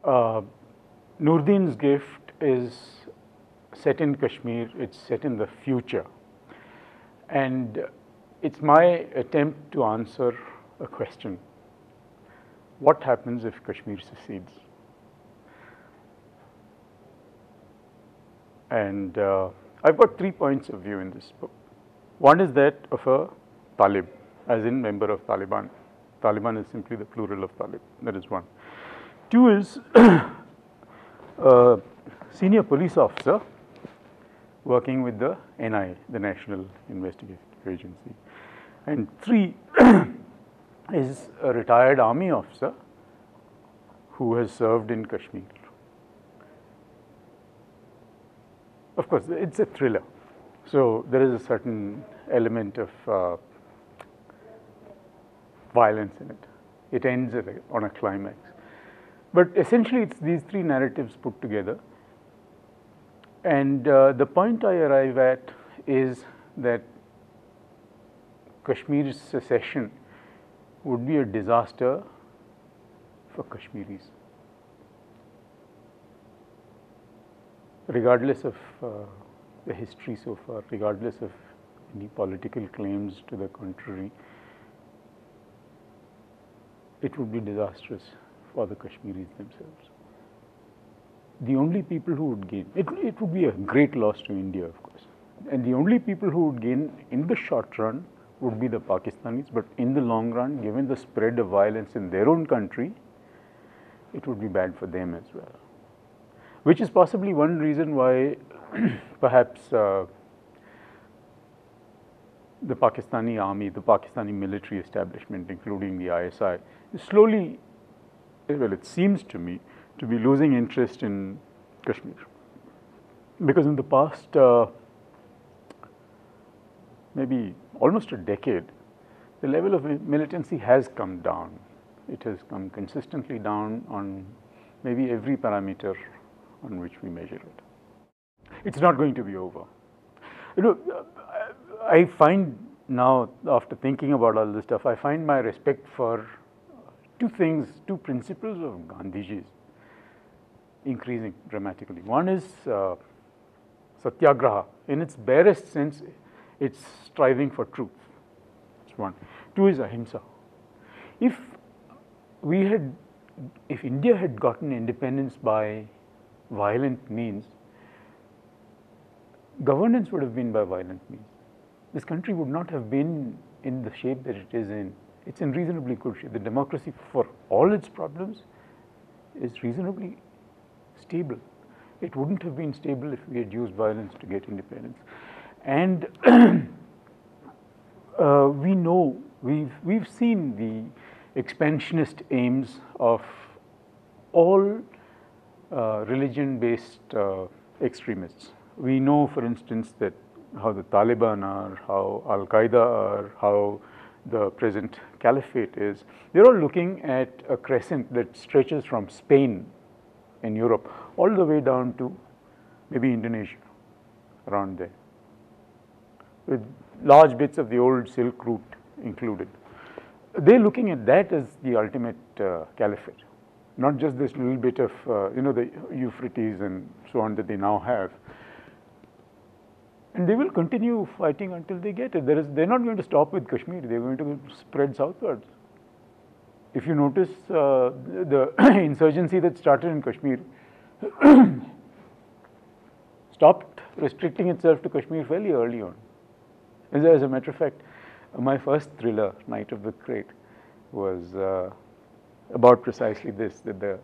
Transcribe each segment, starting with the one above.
Uh, Noordin's gift is set in Kashmir, it's set in the future. And it's my attempt to answer a question. What happens if Kashmir secedes? And I've got 3 points of view in this book. One is that of a Talib, as in member of Taliban. Taliban is simply the plural of Talib, that is one. Two is a senior police officer working with the NIA, the National Investigative Agency. And three is a retired army officer who has served in Kashmir. Of course, it's a thriller, so there is a certain element of violence in it. It ends on a climax. But essentially, it's these three narratives put together. And the point I arrive at is that Kashmir's secession would be a disaster for Kashmiris. Regardless of the history so far, regardless of any political claims to the contrary, it would be disastrous for the Kashmiris themselves. The only people who would gain, it would be a great loss to India, of course, and the only people who would gain in the short run would be the Pakistanis, but in the long run, given the spread of violence in their own country, it would be bad for them as well. Which is possibly one reason why perhaps the Pakistani army, the Pakistani military establishment, including the ISI, is slowly, well, it seems to me, to be losing interest in Kashmir. Because in the past, maybe almost a decade, the level of militancy has come down. It has come consistently down on maybe every parameter on which we measure it. It's not going to be over. You know, I find now, after thinking about all this stuff, I find my respect for two things, two principles of Gandhiji's increasing dramatically. One is satyagraha. In its barest sense, it's striving for truth. That's one. Two is ahimsa. If India had gotten independence by violent means, governance would have been by violent means. This country would not have been in the shape that it is in. It's in reasonably good shape. The democracy, for all its problems, is reasonably stable. It wouldn't have been stable if we had used violence to get independence. And we know, we've seen the expansionist aims of all religion-based extremists. We know, for instance, that how the Taliban are, how Al-Qaeda are, how the present caliphate is. They're all looking at a crescent that stretches from Spain in Europe all the way down to maybe Indonesia, around there, with large bits of the old Silk Route included. They're looking at that as the ultimate caliphate, not just this little bit of, the Euphrates and so on that they now have. And they will continue fighting until they get it. They're not going to stop with Kashmir. They're going to spread southwards. If you notice, the insurgency that started in Kashmir stopped restricting itself to Kashmir fairly early on. As a matter of fact, my first thriller, Night of the Crate, was about precisely this, that the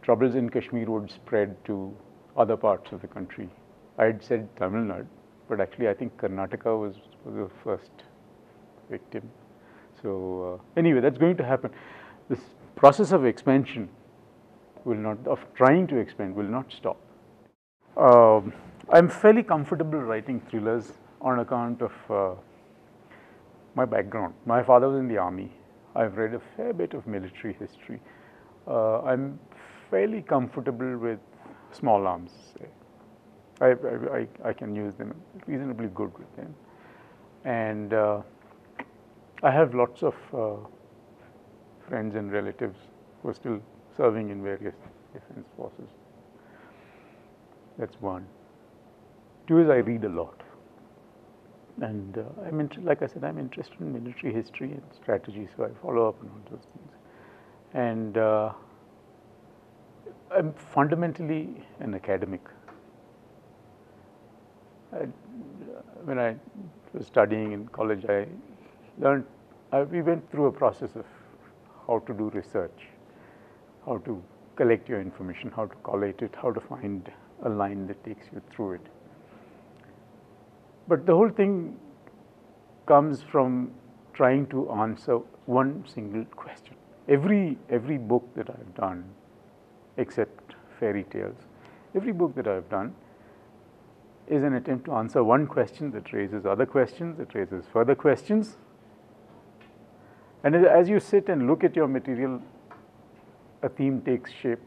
troubles in Kashmir would spread to other parts of the country. I had said Tamil Nadu, but actually I think Karnataka was the first victim. So anyway, that's going to happen. This process of expansion of trying to expand will not stop. I'm fairly comfortable writing thrillers on account of my background. My father was in the army. I've read a fair bit of military history. I'm fairly comfortable with small arms. I can use them, reasonably good with them. And I have lots of friends and relatives who are still serving in various defense forces. That's one. Two is I read a lot. And like I said, I'm interested in military history and strategy, so I follow up on all those things. And I'm fundamentally an academic. When I was studying in college, I learned, we went through a process of how to do research, how to collect your information, how to collate it, how to find a line that takes you through it. But the whole thing comes from trying to answer one single question. Every book that I've done, except fairy tales, every book that I've done is an attempt to answer one question that raises other questions, that raises further questions. And as you sit and look at your material, a theme takes shape.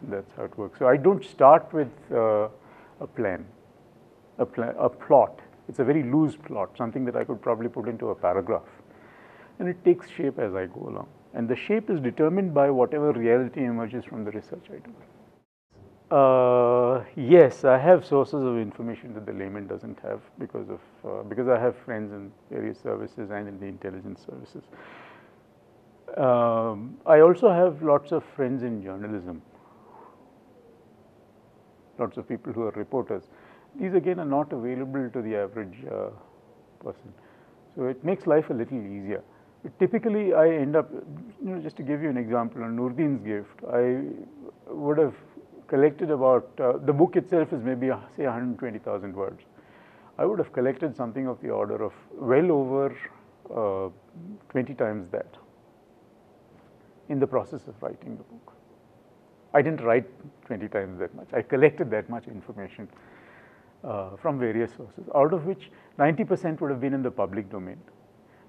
That's how it works. So I don't start with a plan, a plot. It's a very loose plot, something that I could probably put into a paragraph. And it takes shape as I go along. And the shape is determined by whatever reality emerges from the research I do. Yes, I have sources of information that the layman doesn't have because I have friends in various services and in the intelligence services. I also have lots of friends in journalism, lots of people who are reporters. These again are not available to the average person, so it makes life a little easier. But typically, I end up, just to give you an example, on Noordin's gift, I would have collected about, the book itself is maybe say 120,000 words. I would have collected something of the order of well over 20 times that in the process of writing the book. I didn't write 20 times that much. I collected that much information from various sources, out of which 90% would have been in the public domain.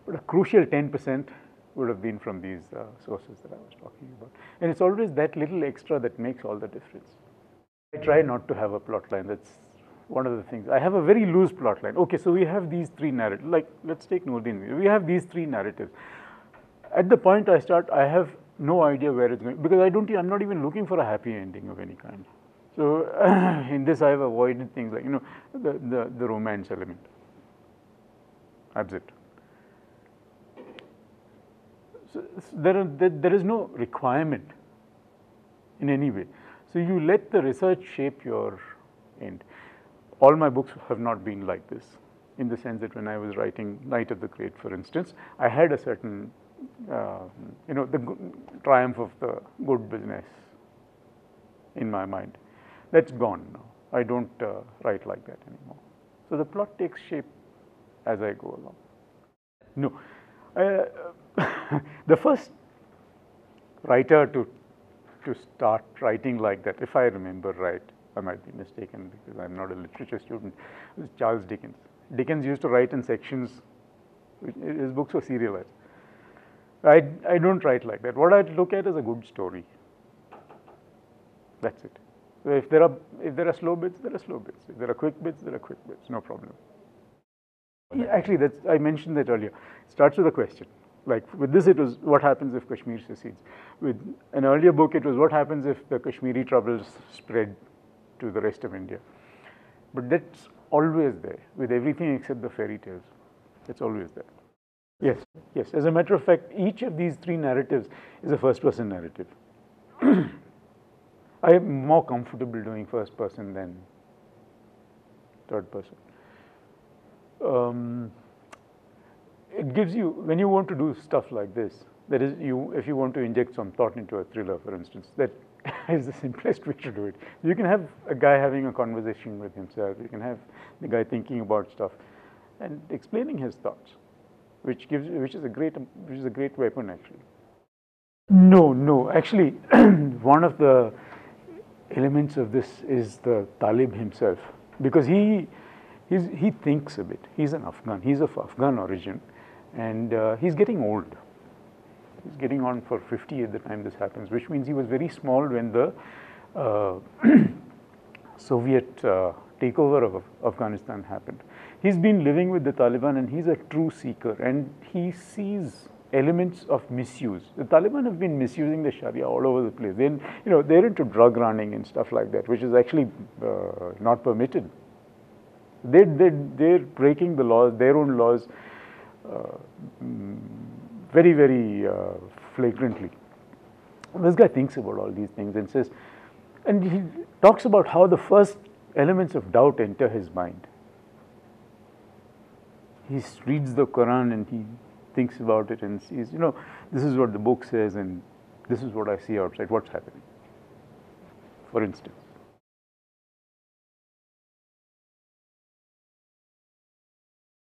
But a crucial 10% would have been from these sources that I was talking about. And it's always that little extra that makes all the difference. I try not to have a plot line. That's one of the things. I have a very loose plot line. Okay, so we have these three narratives. Like, let's take Noordin. We have these three narratives. At the point I start, I have no idea where it's going, because I'm not even looking for a happy ending of any kind. So in this, I have avoided things like, the romance element. That's it. So there is no requirement in any way. So you let the research shape your end. All my books have not been like this, in the sense that when I was writing Night of the Great, for instance, I had a certain, the triumph of the good business in my mind. That's gone now. I don't write like that anymore. So the plot takes shape as I go along. No. The first writer to start writing like that, if I remember right, I might be mistaken because I'm not a literature student, was Charles Dickens. Dickens used to write in sections. His books were serialized. I don't write like that. What I look at is a good story. That's it. So if there are slow bits, there are slow bits. If there are quick bits, there are quick bits. No problem. Yeah, actually, I mentioned that earlier. It starts with a question. Like with this, it was what happens if Kashmir secedes. With an earlier book, it was what happens if the Kashmiri troubles spread to the rest of India. But that's always there with everything except the fairy tales. It's always there. Yes, yes. As a matter of fact, each of these three narratives is a first-person narrative. I am more comfortable doing first person than third person. It gives you, when you want to do stuff like this, that is, if you want to inject some thought into a thriller, for instance, that is the simplest way to do it. You can have a guy having a conversation with himself. You can have the guy thinking about stuff and explaining his thoughts, which is a great weapon actually. No. Actually, one of the elements of this is the Talib himself, because he thinks a bit. He's an Afghan. He's of Afghan origin, and he's getting old. He's getting on for 50 at the time this happens, which means he was very small when the Soviet takeover of Afghanistan happened. He's been living with the Taliban, and he's a true seeker, and he sees elements of misuse. The Taliban have been misusing the Sharia all over the place. Then, they're into drug running and stuff like that, which is actually not permitted. They're breaking the laws, their own laws, very, very flagrantly. This guy thinks about all these things and says, and he talks about how the first elements of doubt enter his mind. He reads the Quran and he thinks about it and sees, this is what the book says and this is what I see outside. What's happening? For instance.